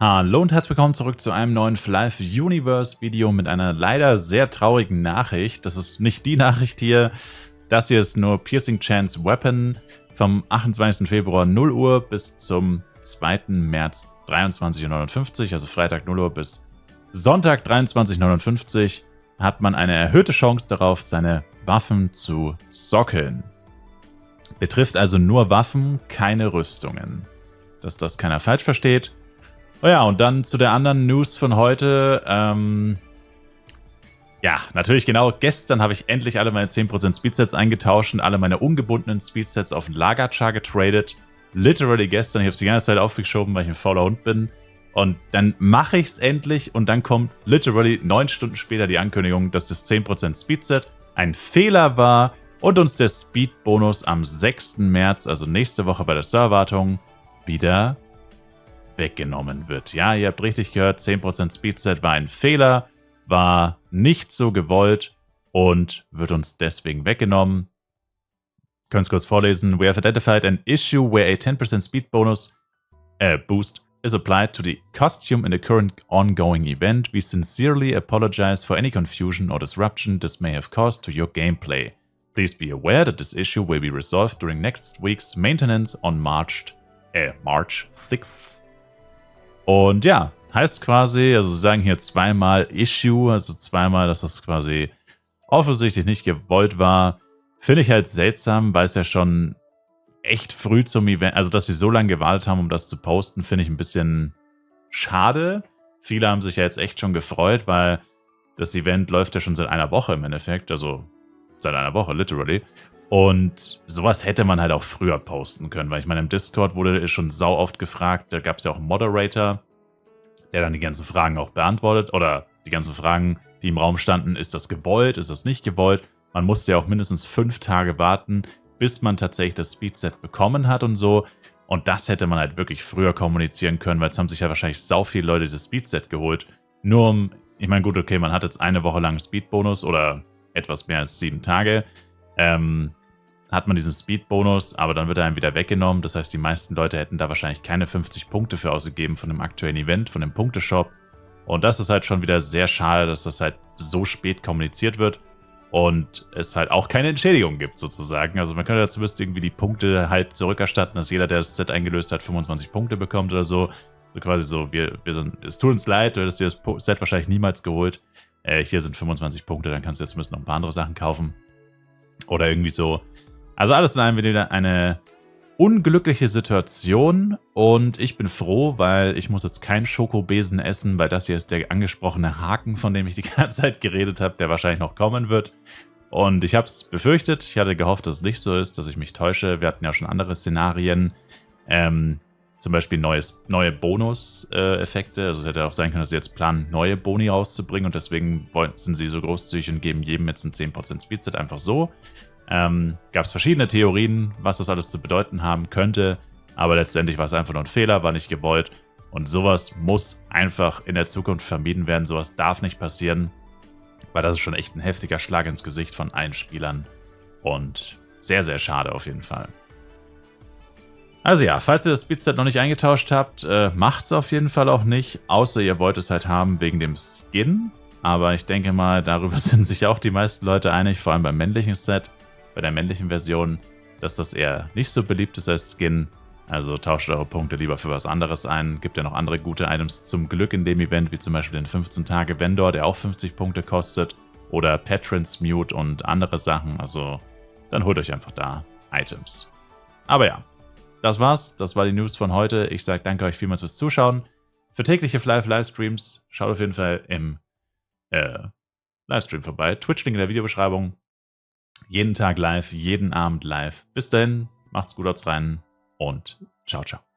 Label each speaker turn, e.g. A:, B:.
A: Hallo und herzlich willkommen zurück zu einem neuen Flive Universe Video mit einer leider sehr traurigen Nachricht. Das ist nicht die Nachricht hier. Das hier ist nur Piercing Chance Weapon vom 28. Februar 0 Uhr bis zum 2. März 23:59 Uhr, also Freitag 0 Uhr bis Sonntag 23:59 Uhr, hat man eine erhöhte Chance darauf, seine Waffen zu sockeln. Betrifft also nur Waffen, keine Rüstungen. Dass das keiner falsch versteht. Oh ja, und dann zu der anderen News von heute. Ja, natürlich genau. Gestern habe ich endlich alle meine 10% Speedsets eingetauscht und alle meine ungebundenen Speedsets auf den Lagerchar getradet. Literally gestern. Ich habe es die ganze Zeit aufgeschoben, weil ich ein fauler Hund bin. Und dann mache ich es endlich und dann kommt literally 9 Stunden später die Ankündigung, dass das 10% Speedset ein Fehler war und uns der Speed-Bonus am 6. März, also nächste Woche bei der Serverwartung, wieder weggenommen wird. Ja, ihr habt richtig gehört, 10% Speedset war ein Fehler, war nicht so gewollt und wird uns deswegen weggenommen. Können es kurz vorlesen. We have identified an issue where a 10% speed bonus boost is applied to the costume in the current ongoing event. We sincerely apologize for any confusion or disruption this may have caused to your gameplay. Please be aware that this issue will be resolved during next week's maintenance on March 6th. Und ja, heißt quasi, also sie sagen hier zweimal Issue, also zweimal, dass das quasi offensichtlich nicht gewollt war. Finde ich halt seltsam, weil es ja schon echt früh zum Event, also dass sie so lange gewartet haben, um das zu posten, finde ich ein bisschen schade. Viele haben sich ja jetzt echt schon gefreut, weil das Event läuft ja schon seit einer Woche im Endeffekt, also seit einer Woche, literally. Und sowas hätte man halt auch früher posten können, weil ich meine, im Discord wurde schon sau oft gefragt, da gab es ja auch einen Moderator, der dann die ganzen Fragen auch beantwortet, oder die ganzen Fragen, die im Raum standen, ist das gewollt, ist das nicht gewollt? Man musste ja auch mindestens 5 Tage warten, bis man tatsächlich das Speedset bekommen hat und so. Und das hätte man halt wirklich früher kommunizieren können, weil es haben sich ja wahrscheinlich sau viele Leute dieses Speedset geholt. Nur um, ich meine, gut, okay, man hat jetzt eine Woche lang Speedbonus oder etwas mehr als 7 Tage. Hat man diesen Speed-Bonus, aber dann wird er einem wieder weggenommen. Das heißt, die meisten Leute hätten da wahrscheinlich keine 50 Punkte für ausgegeben von dem aktuellen Event, von dem Punkteshop. Und das ist halt schon wieder sehr schade, dass das halt so spät kommuniziert wird und es halt auch keine Entschädigung gibt sozusagen. Also man könnte ja zumindest irgendwie die Punkte halt zurückerstatten, dass jeder, der das Set eingelöst hat, 25 Punkte bekommt oder so. So quasi so, es tut uns leid, du hättest dir das Set wahrscheinlich niemals geholt. Hier sind 25 Punkte, dann kannst du jetzt zumindest noch ein paar andere Sachen kaufen. Oder irgendwie so. Also alles in allem wieder eine unglückliche Situation und ich bin froh, weil ich muss jetzt keinen Schokobesen essen, weil das hier ist der angesprochene Haken, von dem ich die ganze Zeit geredet habe, der wahrscheinlich noch kommen wird. Und ich habe es befürchtet, ich hatte gehofft, dass es nicht so ist, dass ich mich täusche. Wir hatten ja schon andere Szenarien, zum Beispiel neue Bonus-Effekte. Also es hätte auch sein können, dass sie jetzt planen, neue Boni rauszubringen und deswegen sind sie so großzügig und geben jedem jetzt ein 10% Speedset einfach so. Gab es verschiedene Theorien, was das alles zu bedeuten haben könnte, aber letztendlich war es einfach nur ein Fehler, war nicht gewollt und sowas muss einfach in der Zukunft vermieden werden, sowas darf nicht passieren, weil das ist schon echt ein heftiger Schlag ins Gesicht von allen Spielern und sehr, sehr schade auf jeden Fall. Also ja, falls ihr das Speedset noch nicht eingetauscht habt, macht es auf jeden Fall auch nicht, außer ihr wollt es halt haben wegen dem Skin, aber ich denke mal, darüber sind sich auch die meisten Leute einig, vor allem beim männlichen Set. Bei der männlichen Version, dass das eher nicht so beliebt ist als Skin. Also tauscht eure Punkte lieber für was anderes ein. Gibt ja noch andere gute Items zum Glück in dem Event, wie zum Beispiel den 15-Tage-Vendor, der auch 50 Punkte kostet. Oder Patrons Mute und andere Sachen. Also dann holt euch einfach da Items. Aber ja, das war's. Das war die News von heute. Ich sage danke euch vielmals fürs Zuschauen. Für tägliche Livestreams schaut auf jeden Fall im Livestream vorbei. Twitch-Link in der Videobeschreibung. Jeden Tag live, jeden Abend live. Bis dahin, macht's gut, haut's rein und ciao, ciao.